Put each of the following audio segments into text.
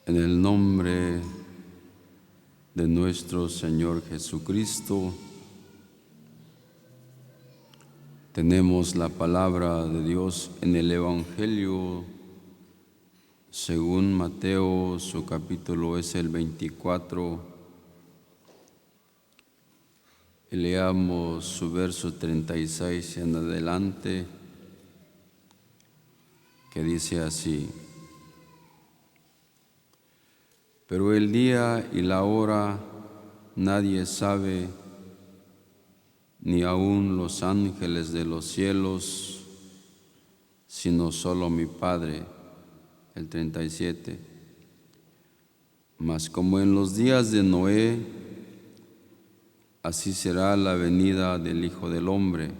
En el nombre de nuestro Señor Jesucristo, tenemos la palabra de Dios en el Evangelio según Mateo, su capítulo es el 24. Leamos su verso 36 en adelante, que dice así: Pero el día y la hora nadie sabe, ni aun los ángeles de los cielos, sino solo mi Padre. El 37. Mas como en los días de Noé, así será la venida del Hijo del Hombre.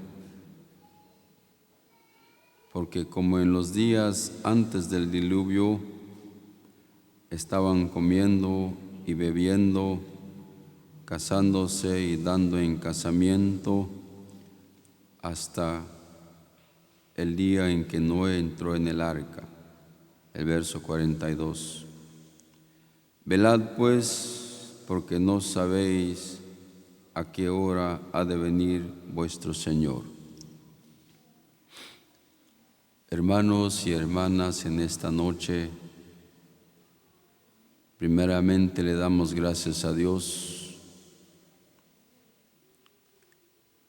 Porque como en los días antes del diluvio, estaban comiendo y bebiendo, casándose y dando en casamiento, hasta el día en que Noé entró en el arca. El verso 42. Velad pues, porque no sabéis a qué hora ha de venir vuestro Señor. Hermanos y hermanas, en esta noche, primeramente le damos gracias a Dios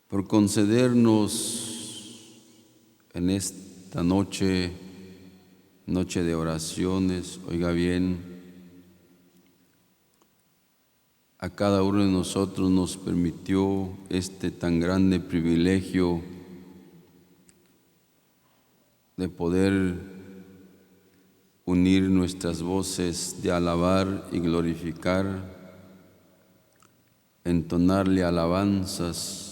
por concedernos en esta noche de oraciones. Oiga bien, a cada uno de nosotros nos permitió este tan grande privilegio de poder unir nuestras voces de alabar y glorificar, entonarle alabanzas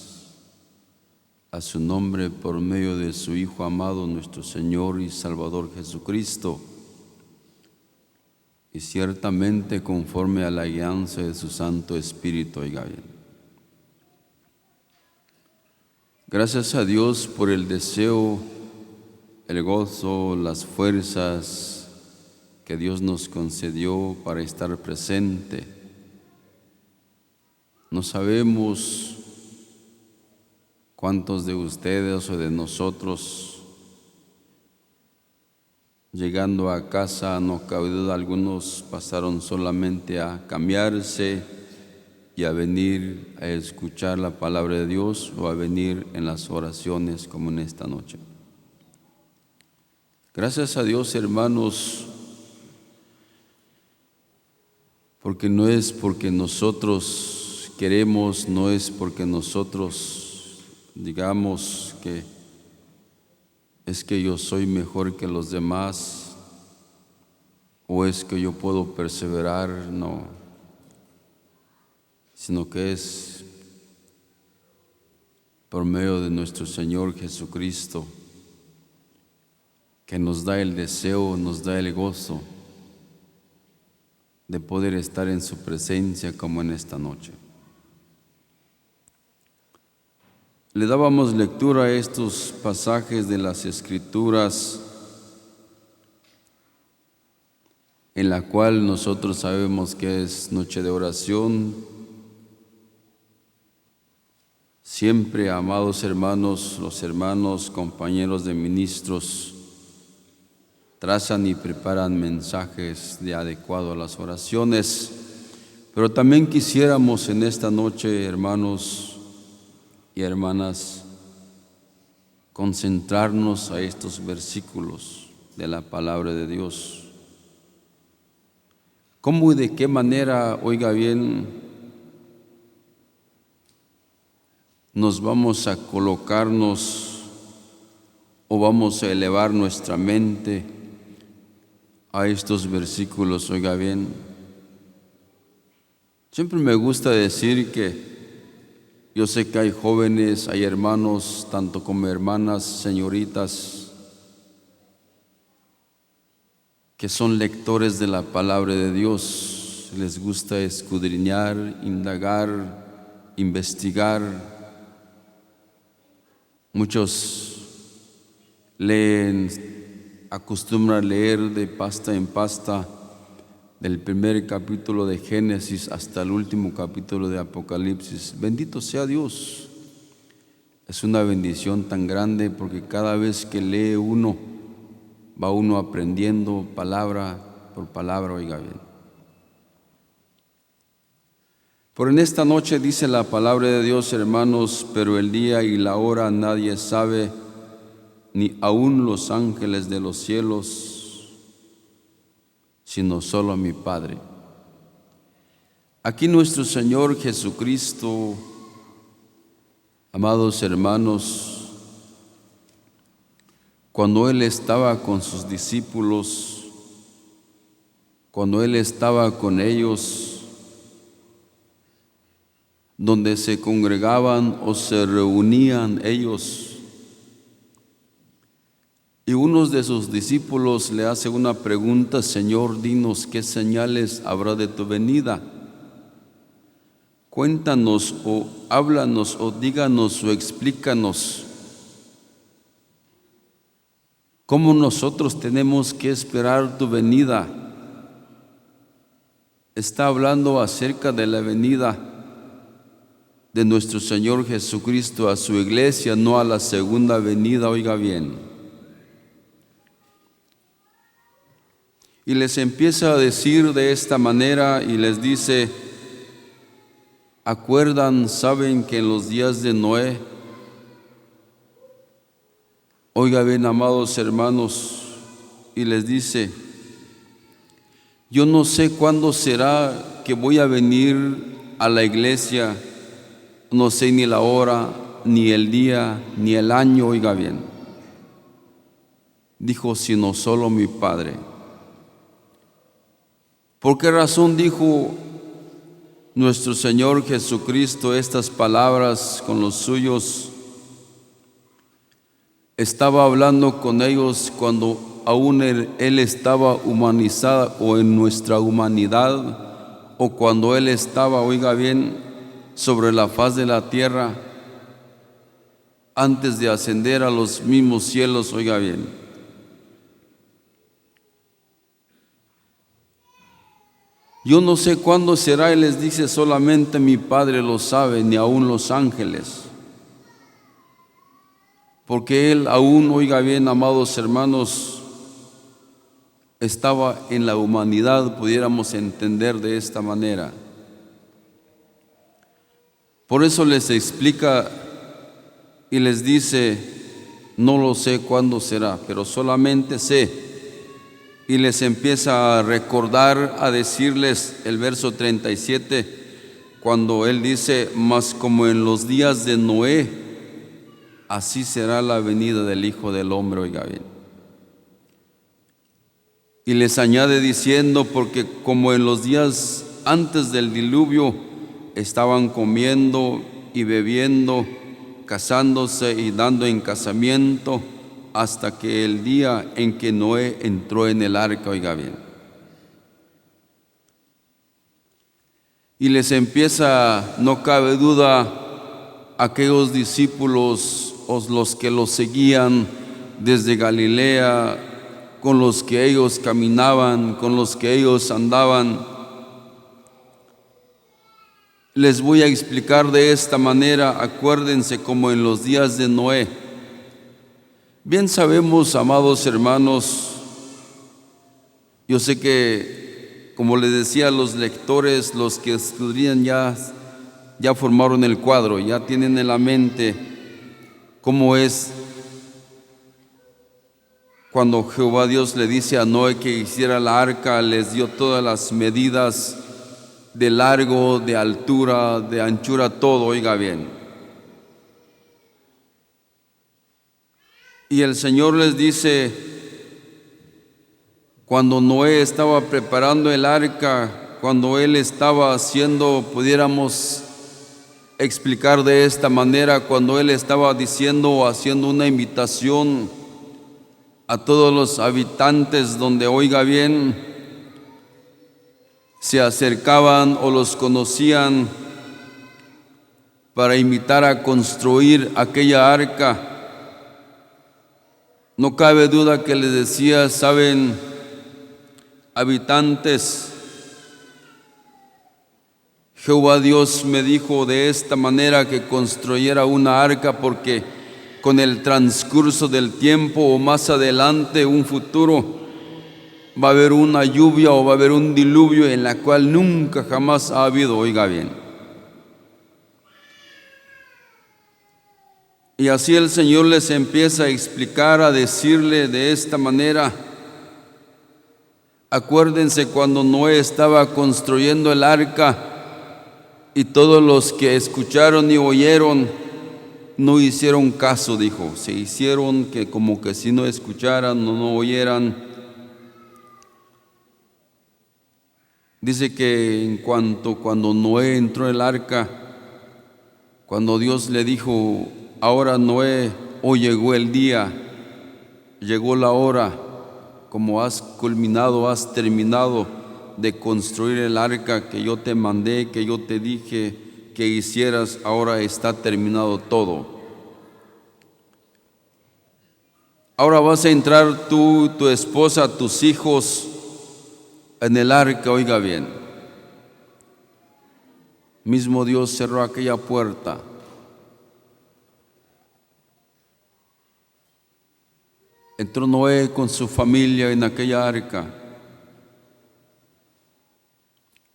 a su nombre por medio de su Hijo amado, nuestro Señor y Salvador Jesucristo, y ciertamente conforme a la guianza de su Santo Espíritu. Oiga bien. Gracias a Dios por el deseo, el gozo, las fuerzas que Dios nos concedió para estar presente. No sabemos cuántos de ustedes o de nosotros, llegando a casa, no cabe duda, algunos pasaron solamente a cambiarse y a venir a escuchar la palabra de Dios o a venir en las oraciones como en esta noche. Gracias a Dios, hermanos, porque no es porque nosotros queremos, no es porque nosotros digamos que es que yo soy mejor que los demás o es que yo puedo perseverar, no, sino que es por medio de nuestro Señor Jesucristo, que nos da el deseo, nos da el gozo de poder estar en su presencia como en esta noche. Le dábamos lectura a estos pasajes de las Escrituras, en la cual nosotros sabemos que es noche de oración. Siempre, amados hermanos, los hermanos, compañeros de ministros, trazan y preparan mensajes de adecuado a las oraciones, pero también quisiéramos en esta noche, hermanos y hermanas, concentrarnos a estos versículos de la palabra de Dios. ¿Cómo y de qué manera, oiga bien, nos vamos a colocarnos o vamos a elevar nuestra mente a estos versículos? Oiga bien, siempre me gusta decir que yo sé que hay jóvenes, hay hermanos, tanto como hermanas, señoritas, que son lectores de la palabra de Dios, les gusta escudriñar, indagar, investigar. Muchos leen, acostumbran a leer de pasta en pasta, del primer capítulo de Génesis hasta el último capítulo de Apocalipsis. Bendito sea Dios. Es una bendición tan grande porque cada vez que lee uno, va uno aprendiendo palabra por palabra, oiga bien. Por en esta noche dice la palabra de Dios, hermanos, pero el día y la hora nadie sabe, ni aun los ángeles de los cielos, sino solo mi Padre. Aquí nuestro Señor Jesucristo, amados hermanos, cuando Él estaba con sus discípulos, cuando Él estaba con ellos, donde se congregaban o se reunían ellos, y unos de sus discípulos le hace una pregunta: Señor, dinos qué señales habrá de tu venida. Cuéntanos o háblanos o díganos o explícanos cómo nosotros tenemos que esperar tu venida. Está hablando acerca de la venida de nuestro Señor Jesucristo a su iglesia, no a la segunda venida, oiga bien. Y les empieza a decir de esta manera y les dice: ¿acuerdan, saben que en los días de Noé? Oiga bien, amados hermanos, y les dice: yo no sé cuándo será que voy a venir a la iglesia, no sé ni la hora, ni el día, ni el año, oiga bien. Dijo: sino solo mi Padre. ¿Por qué razón dijo nuestro Señor Jesucristo estas palabras con los suyos? Estaba hablando con ellos cuando aún Él estaba humanizado o en nuestra humanidad, o cuando Él estaba, oiga bien, sobre la faz de la tierra, antes de ascender a los mismos cielos, oiga bien. Yo no sé cuándo será, Él les dice, solamente mi Padre lo sabe, ni aun los ángeles. Porque Él aún, oiga bien, amados hermanos, estaba en la humanidad, pudiéramos entender de esta manera. Por eso les explica y les dice: no lo sé cuándo será, pero solamente sé. Y les empieza a recordar, a decirles el verso 37, cuando Él dice: mas como en los días de Noé, así será la venida del Hijo del Hombre, oiga bien. Y les añade diciendo: porque como en los días antes del diluvio, estaban comiendo y bebiendo, casándose y dando en casamiento, hasta que el día en que Noé entró en el arca, oiga bien. Y les empieza, no cabe duda, aquellos discípulos o los que los seguían desde Galilea, con los que ellos caminaban, con los que ellos andaban. Les voy a explicar de esta manera: acuérdense como en los días de Noé. Bien sabemos, amados hermanos, yo sé que, como les decía a los lectores, los que estudian ya formaron el cuadro, ya tienen en la mente cómo es cuando Jehová Dios le dice a Noé que hiciera la arca. Les dio todas las medidas de largo, de altura, de anchura, todo, oiga bien. Y el Señor les dice, cuando Noé estaba preparando el arca, cuando él estaba haciendo, pudiéramos explicar de esta manera, cuando él estaba diciendo o haciendo una invitación a todos los habitantes donde, oiga bien, se acercaban o los conocían para invitar a construir aquella arca. No cabe duda que les decía: saben, habitantes, Jehová Dios me dijo de esta manera que construyera una arca, porque con el transcurso del tiempo o más adelante, un futuro, va a haber una lluvia o va a haber un diluvio en la cual nunca jamás ha habido, oiga bien. Y así el Señor les empieza a explicar, a decirle de esta manera: acuérdense cuando Noé estaba construyendo el arca y todos los que escucharon y oyeron no hicieron caso, dijo. Se hicieron que como que si no escucharan o no oyeran. Dice que cuando Noé entró en el arca, cuando Dios le dijo: ahora Noé, hoy llegó el día, llegó la hora, como has culminado, has terminado de construir el arca que yo te mandé, que yo te dije que hicieras, ahora está terminado todo. Ahora vas a entrar tú, tu esposa, tus hijos en el arca, oiga bien. Mismo Dios cerró aquella puerta. Entró Noé con su familia en aquella arca.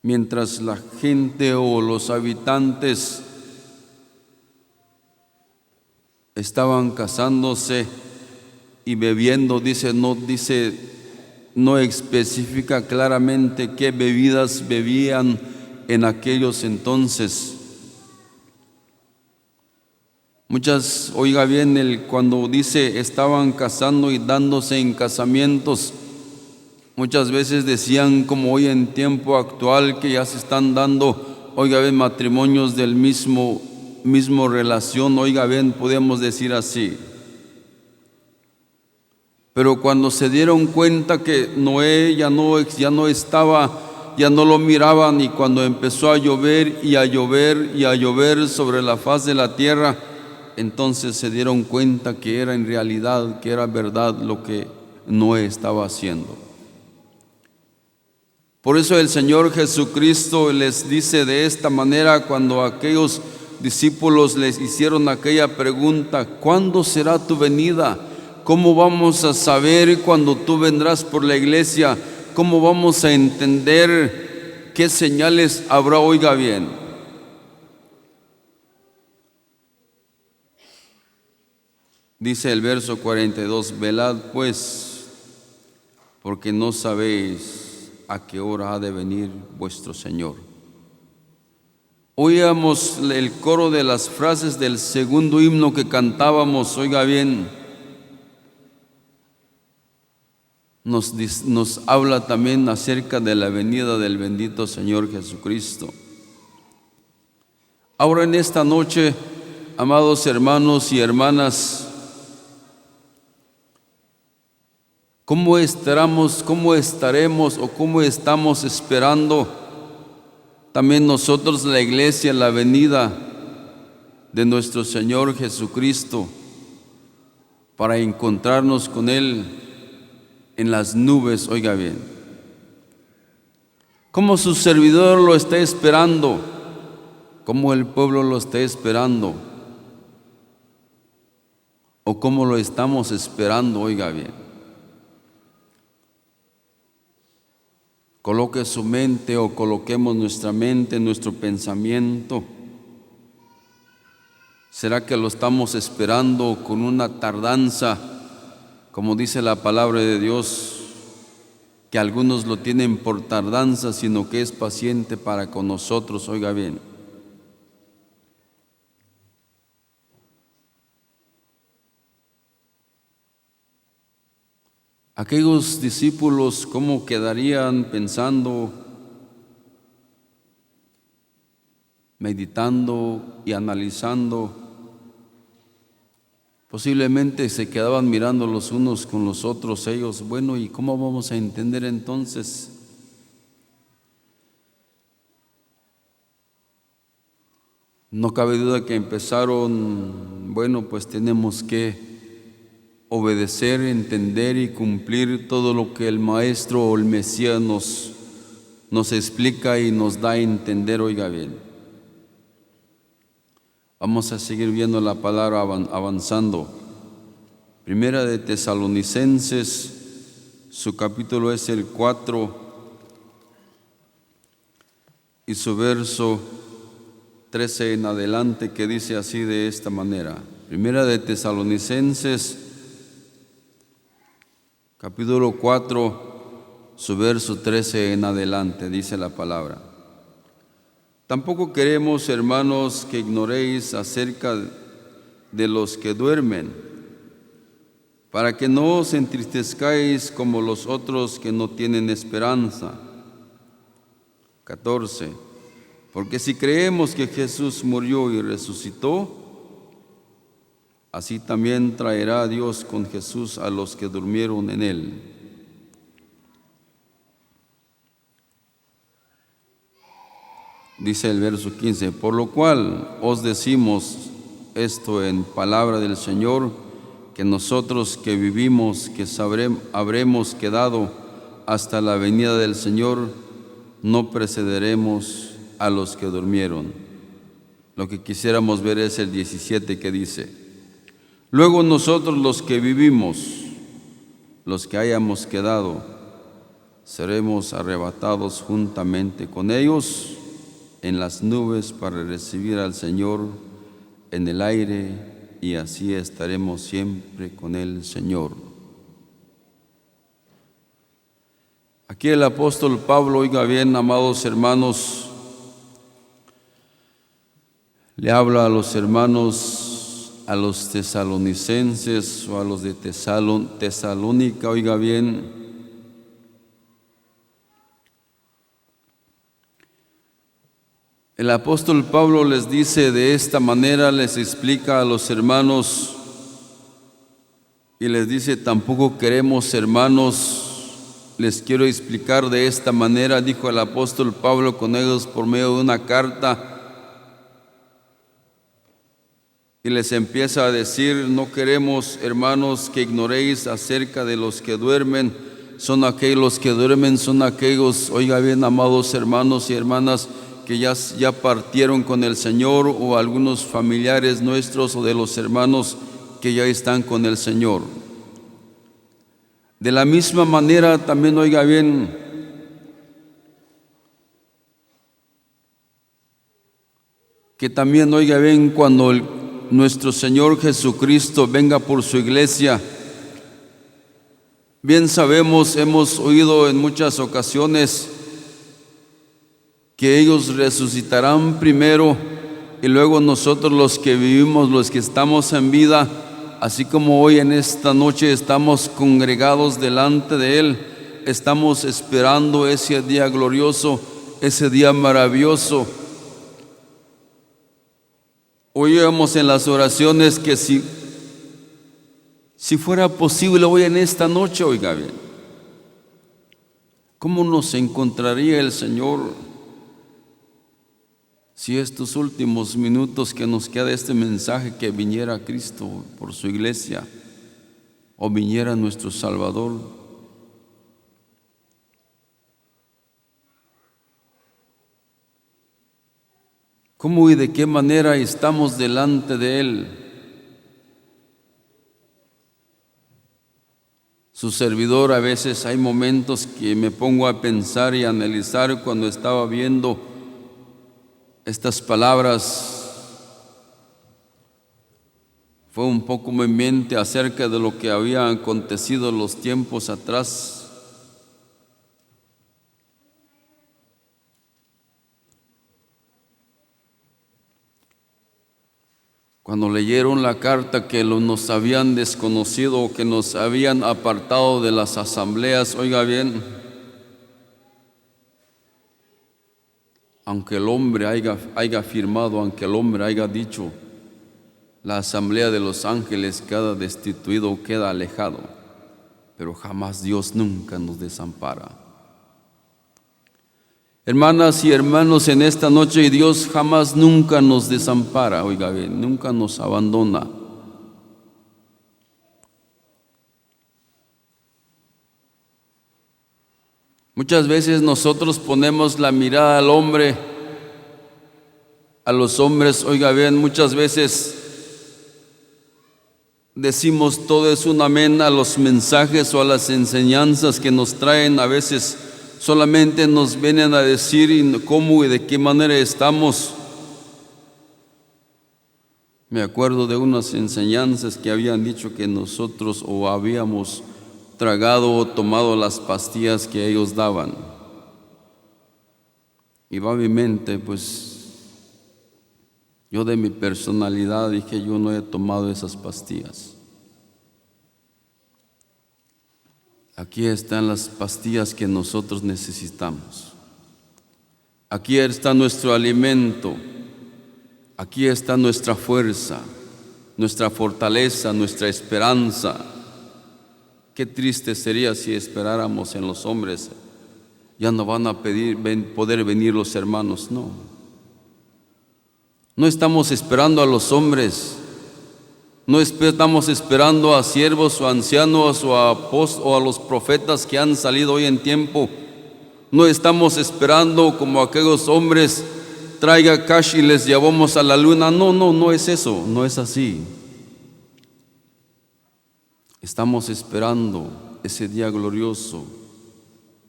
Mientras la gente o los habitantes estaban casándose y bebiendo, no especifica claramente qué bebidas bebían en aquellos entonces. Muchas, oiga bien, cuando dice estaban casando y dándose en casamientos, muchas veces decían, como hoy en tiempo actual, que ya se están dando, oiga bien, matrimonios del mismo relación, oiga bien, podemos decir así. Pero cuando se dieron cuenta que Noé ya no estaba, ya no lo miraban, y cuando empezó a llover y a llover y a llover sobre la faz de la tierra, entonces se dieron cuenta que era en realidad, que era verdad lo que Noé estaba haciendo. Por eso el Señor Jesucristo les dice de esta manera cuando aquellos discípulos les hicieron aquella pregunta: ¿cuándo será tu venida? ¿Cómo vamos a saber cuando tú vendrás por la iglesia? ¿Cómo vamos a entender qué señales habrá? Oiga bien. Dice el verso 42: velad pues, porque no sabéis a qué hora ha de venir vuestro Señor. Oíamos el coro de las frases del segundo himno que cantábamos, oiga bien. Nos habla también acerca de la venida del bendito Señor Jesucristo. Ahora en esta noche, amados hermanos y hermanas, ¿cómo estaremos o cómo estamos esperando también nosotros, la iglesia, la venida de nuestro Señor Jesucristo, para encontrarnos con Él en las nubes? Oiga bien, ¿cómo su servidor lo está esperando? ¿Cómo el pueblo lo está esperando? ¿O cómo lo estamos esperando? Oiga bien. Coloque su mente o coloquemos nuestra mente, nuestro pensamiento. ¿Será que lo estamos esperando con una tardanza, como dice la palabra de Dios, que algunos lo tienen por tardanza, sino que es paciente para con nosotros? Oiga bien. Aquellos discípulos, ¿cómo quedarían pensando, meditando y analizando? Posiblemente se quedaban mirando los unos con los otros ellos. Bueno, ¿y cómo vamos a entender entonces? No cabe duda que empezaron, bueno, pues tenemos que obedecer, entender y cumplir todo lo que el Maestro o el Mesías nos explica y nos da a entender, oiga bien. Vamos a seguir viendo la palabra avanzando. Primera de Tesalonicenses, su capítulo es el 4 y su verso 13 en adelante, que dice así de esta manera. Primera de Tesalonicenses, capítulo 4, su verso 13 en adelante, dice la palabra. Tampoco queremos, hermanos, que ignoréis acerca de los que duermen, para que no os entristezcáis como los otros que no tienen esperanza. 14. Porque si creemos que Jesús murió y resucitó, así también traerá a Dios con Jesús a los que durmieron en él. Dice el verso 15, por lo cual os decimos esto en palabra del Señor, que nosotros que vivimos, que habremos quedado hasta la venida del Señor, no precederemos a los que durmieron. Lo que quisiéramos ver es el 17, que dice: luego nosotros los que vivimos, los que hayamos quedado, seremos arrebatados juntamente con ellos en las nubes para recibir al Señor en el aire, y así estaremos siempre con el Señor. Aquí el apóstol Pablo, oiga bien, amados hermanos, le habla a los hermanos, a los tesalonicenses o a los de Tesalónica, oiga bien, el apóstol Pablo les dice de esta manera, les explica a los hermanos y les dice: tampoco queremos, hermanos, les quiero explicar de esta manera, dijo el apóstol Pablo con ellos por medio de una carta, y les empieza a decir: no queremos, hermanos, que ignoréis acerca de los que duermen. Son aquellos que duermen, son aquellos, oiga bien, amados hermanos y hermanas, que ya partieron con el Señor, o algunos familiares nuestros o de los hermanos que ya están con el Señor. De la misma manera también, oiga bien, que también, oiga bien, cuando nuestro Señor Jesucristo venga por su iglesia, bien sabemos, hemos oído en muchas ocasiones que ellos resucitarán primero y luego nosotros los que vivimos, los que estamos en vida, así como hoy en esta noche estamos congregados delante de Él, estamos esperando ese día glorioso, ese día maravilloso. Oíamos en las oraciones que si fuera posible hoy en esta noche, oiga bien, ¿cómo nos encontraría el Señor si estos últimos minutos que nos queda este mensaje, que viniera Cristo por su iglesia o viniera nuestro Salvador? ¿Cómo y de qué manera estamos delante de Él? Su servidor, a veces hay momentos que me pongo a pensar y a analizar cuando estaba viendo estas palabras. Fue un poco mi mente acerca de lo que había acontecido en los tiempos atrás. Cuando leyeron la carta que nos habían desconocido, que nos habían apartado de las asambleas, oiga bien, aunque el hombre haya firmado, aunque el hombre haya dicho, la asamblea de los ángeles queda destituido, queda alejado, pero jamás Dios nunca nos desampara. Hermanas y hermanos, en esta noche Dios jamás nunca nos desampara, oiga bien, nunca nos abandona. Muchas veces nosotros ponemos la mirada al hombre, a los hombres. Oiga bien, muchas veces decimos todo es un amén a los mensajes o a las enseñanzas que nos traen. A veces solamente nos vienen a decir cómo y de qué manera estamos. Me acuerdo de unas enseñanzas que habían dicho que nosotros o habíamos tragado o tomado las pastillas que ellos daban. Y va a mi mente, pues yo de mi personalidad dije, yo no he tomado esas pastillas. Aquí están las pastillas que nosotros necesitamos. Aquí está nuestro alimento. Aquí está nuestra fuerza, nuestra fortaleza, nuestra esperanza. Qué triste sería si esperáramos en los hombres. Ya no van a poder venir los hermanos. No estamos esperando a los hombres. No estamos esperando a siervos o ancianos o a los profetas que han salido hoy en tiempo. No estamos esperando como aquellos hombres, traiga cash y les llevamos a la luna. No es eso, no es así. Estamos esperando ese día glorioso,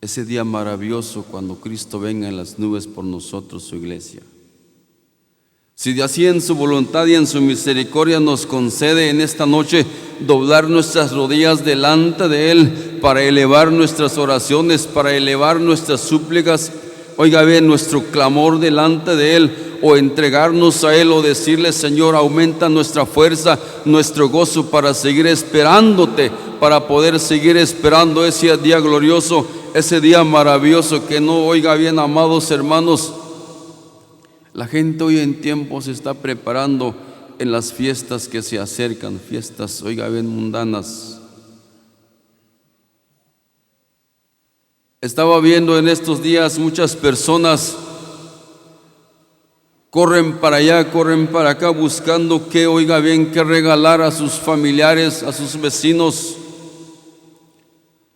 ese día maravilloso cuando Cristo venga en las nubes por nosotros, su iglesia. Si de así en su voluntad y en su misericordia nos concede en esta noche doblar nuestras rodillas delante de Él para elevar nuestras oraciones, para elevar nuestras súplicas, oiga bien, nuestro clamor delante de Él, o entregarnos a Él, o decirle: Señor, aumenta nuestra fuerza, nuestro gozo para seguir esperándote, para poder seguir esperando ese día glorioso, ese día maravilloso que no, oiga bien, amados hermanos, la gente hoy en tiempo se está preparando en las fiestas que se acercan, fiestas, oiga bien, mundanas. Estaba viendo en estos días muchas personas corren para allá, corren para acá buscando qué, oiga bien, qué regalar a sus familiares, a sus vecinos.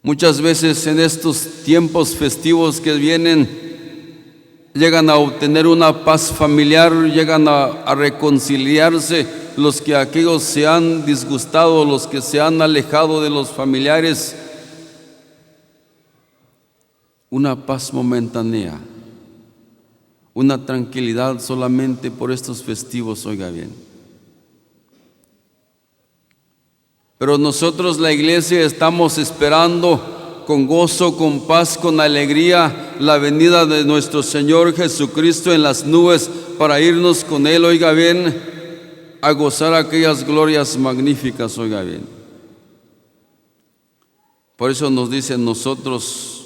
Muchas veces en estos tiempos festivos que vienen, llegan a obtener una paz familiar, llegan a reconciliarse los que aquellos se han disgustado, los que se han alejado de los familiares. Una paz momentánea, una tranquilidad solamente por estos festivos, oiga bien. Pero nosotros, la iglesia, estamos esperando con gozo, con paz, con alegría la venida de nuestro Señor Jesucristo en las nubes para irnos con Él, oiga bien, a gozar aquellas glorias magníficas, oiga bien. Por eso nos dice nosotros,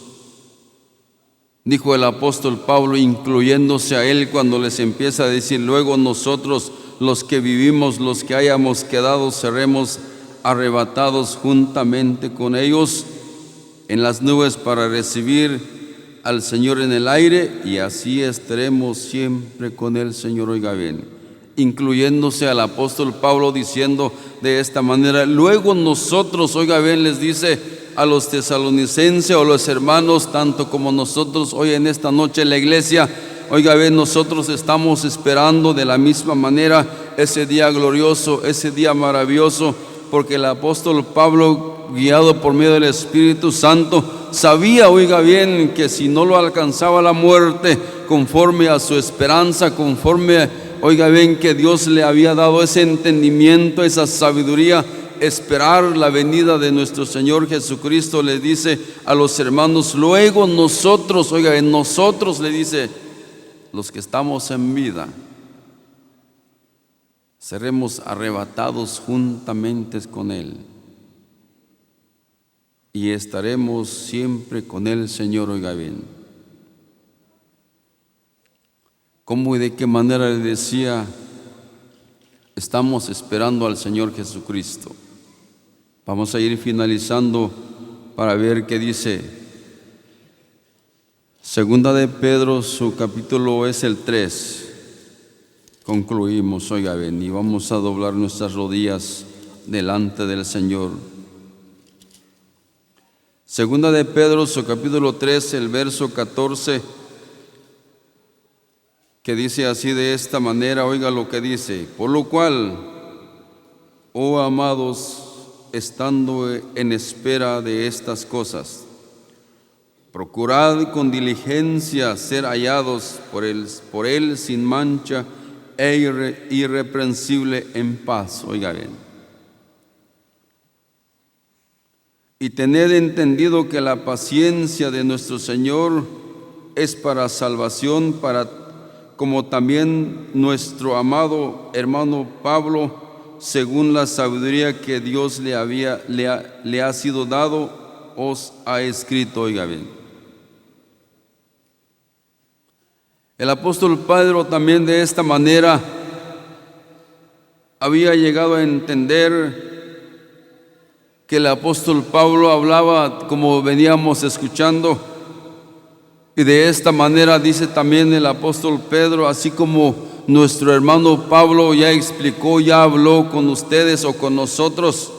dijo el apóstol Pablo, incluyéndose a él cuando les empieza a decir: luego nosotros, los que vivimos, los que hayamos quedado, seremos arrebatados juntamente con ellos en las nubes para recibir al Señor en el aire, y así estaremos siempre con el Señor, oiga bien. Incluyéndose al apóstol Pablo diciendo de esta manera: luego nosotros, oiga bien, les dice a los tesalonicenses o los hermanos, tanto como nosotros hoy en esta noche en la iglesia, oiga bien, nosotros estamos esperando de la misma manera ese día glorioso, ese día maravilloso, porque el apóstol Pablo, guiado por medio del Espíritu Santo, sabía, oiga bien, que si no lo alcanzaba la muerte, conforme a su esperanza, conforme, oiga bien, que Dios le había dado ese entendimiento, esa sabiduría, esperar la venida de nuestro Señor Jesucristo, le dice a los hermanos: luego nosotros, oiga bien, nosotros, le dice, los que estamos en vida, seremos arrebatados juntamente con Él y estaremos siempre con el Señor, oiga bien. ¿Cómo y de qué manera le decía? Estamos esperando al Señor Jesucristo. Vamos a ir finalizando para ver qué dice. Segunda de Pedro, su capítulo es el 3. Concluimos, oiga bien, y vamos a doblar nuestras rodillas delante del Señor. Segunda de Pedro, su capítulo 3, el verso 14, que dice así de esta manera, oiga lo que dice: por lo cual, oh amados, estando en espera de estas cosas, procurad con diligencia ser hallados por él sin mancha e irreprensible en paz. Oiga bien. Y tened entendido que la paciencia de nuestro Señor es para salvación, como también nuestro amado hermano Pablo, según la sabiduría que Dios le ha sido dado, os ha escrito. Oiga bien. El apóstol Pedro también de esta manera había llegado a entender que el apóstol Pablo hablaba como veníamos escuchando, y de esta manera dice también el apóstol Pedro, así como nuestro hermano Pablo ya explicó, ya habló con ustedes o con nosotros,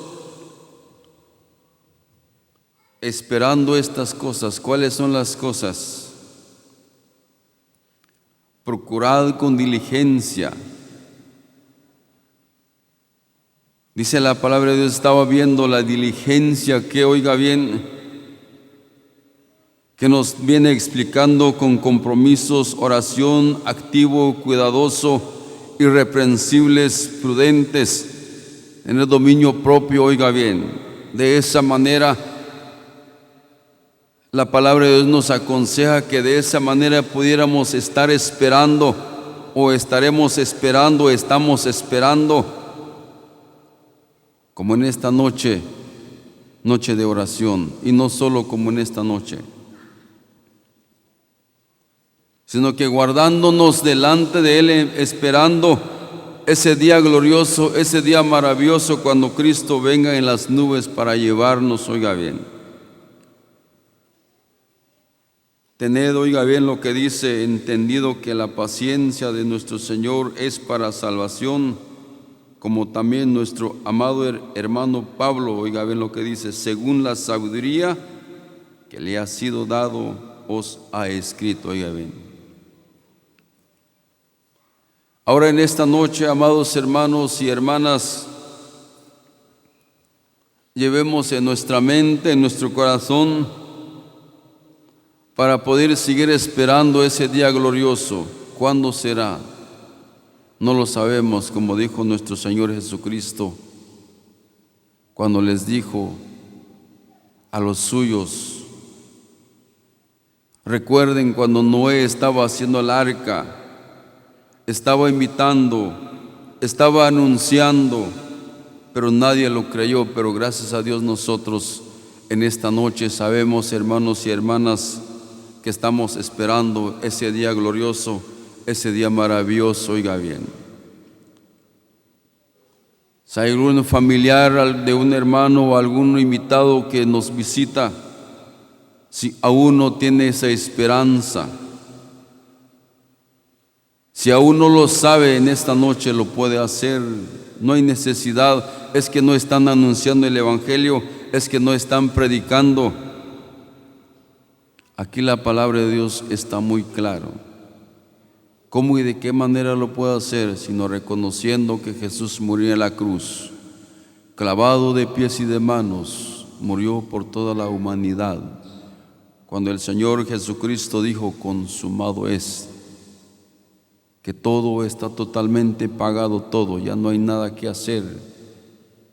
esperando estas cosas. ¿Cuáles son las cosas? Procurad con diligencia. Dice la palabra de Dios, estaba viendo la diligencia que, oiga bien, que nos viene explicando con compromisos, oración, activo, cuidadoso, irreprensibles, prudentes, en el dominio propio. Oiga bien, de esa manera la palabra de Dios nos aconseja que de esa manera pudiéramos estar esperando, o estaremos esperando, estamos esperando, como en esta noche, noche de oración, y no solo como en esta noche, sino que guardándonos delante de Él, esperando ese día glorioso, ese día maravilloso, cuando Cristo venga en las nubes para llevarnos. Oiga bien, tened, oiga bien lo que dice, entendido que la paciencia de nuestro Señor es para salvación, como también nuestro amado hermano Pablo, oiga bien lo que dice, según la sabiduría que le ha sido dado, os ha escrito. Oiga bien. Ahora en esta noche, amados hermanos y hermanas, llevemos en nuestra mente, en nuestro corazón, para poder seguir esperando ese día glorioso. ¿Cuándo será? No lo sabemos, como dijo nuestro Señor Jesucristo cuando les dijo a los suyos: recuerden cuando Noé estaba haciendo el arca, estaba invitando, estaba anunciando, pero nadie lo creyó. Pero gracias a Dios nosotros en esta noche sabemos, hermanos y hermanas, que estamos esperando ese día glorioso, ese día maravilloso. Oiga bien, si hay algún familiar de un hermano o algún invitado que nos visita, si aún no tiene esa esperanza, si aún no lo sabe, en esta noche lo puede hacer. No hay necesidad, es que no están anunciando el Evangelio, es que no están predicando. Aquí la palabra de Dios está muy claro. ¿Cómo y de qué manera lo puedo hacer? Sino reconociendo que Jesús murió en la cruz, clavado de pies y de manos, murió por toda la humanidad. Cuando el Señor Jesucristo dijo: consumado es, que todo está totalmente pagado, todo, ya no hay nada que hacer,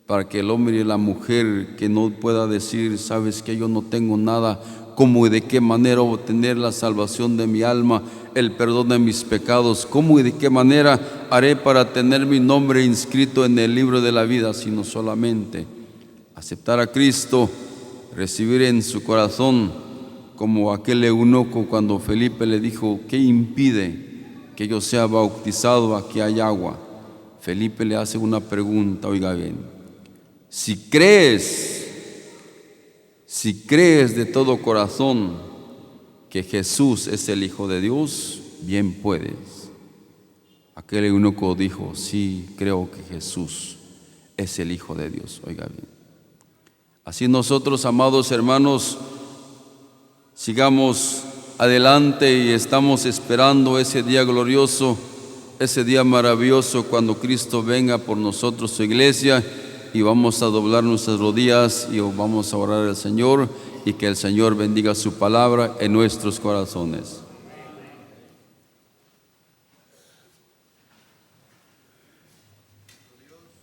para que el hombre y la mujer que no pueda decir: sabes que yo no tengo nada, ¿cómo y de qué manera obtener la salvación de mi alma, el perdón de mis pecados? ¿Cómo y de qué manera haré para tener mi nombre inscrito en el libro de la vida? Sino solamente aceptar a Cristo, recibir en su corazón, como aquel eunuco cuando Felipe le dijo: ¿qué impide que yo sea bautizado? Aquí hay agua. Felipe le hace una pregunta, oiga bien: si crees de todo corazón que Jesús es el Hijo de Dios, bien puedes. Aquel eunuco dijo: sí, creo que Jesús es el Hijo de Dios. Oiga bien, Así nosotros, amados hermanos, sigamos adelante y estamos esperando ese día glorioso, ese día maravilloso cuando Cristo venga por nosotros, su iglesia, y vamos a doblar nuestras rodillas y vamos a orar al Señor y que el Señor bendiga su palabra en nuestros corazones.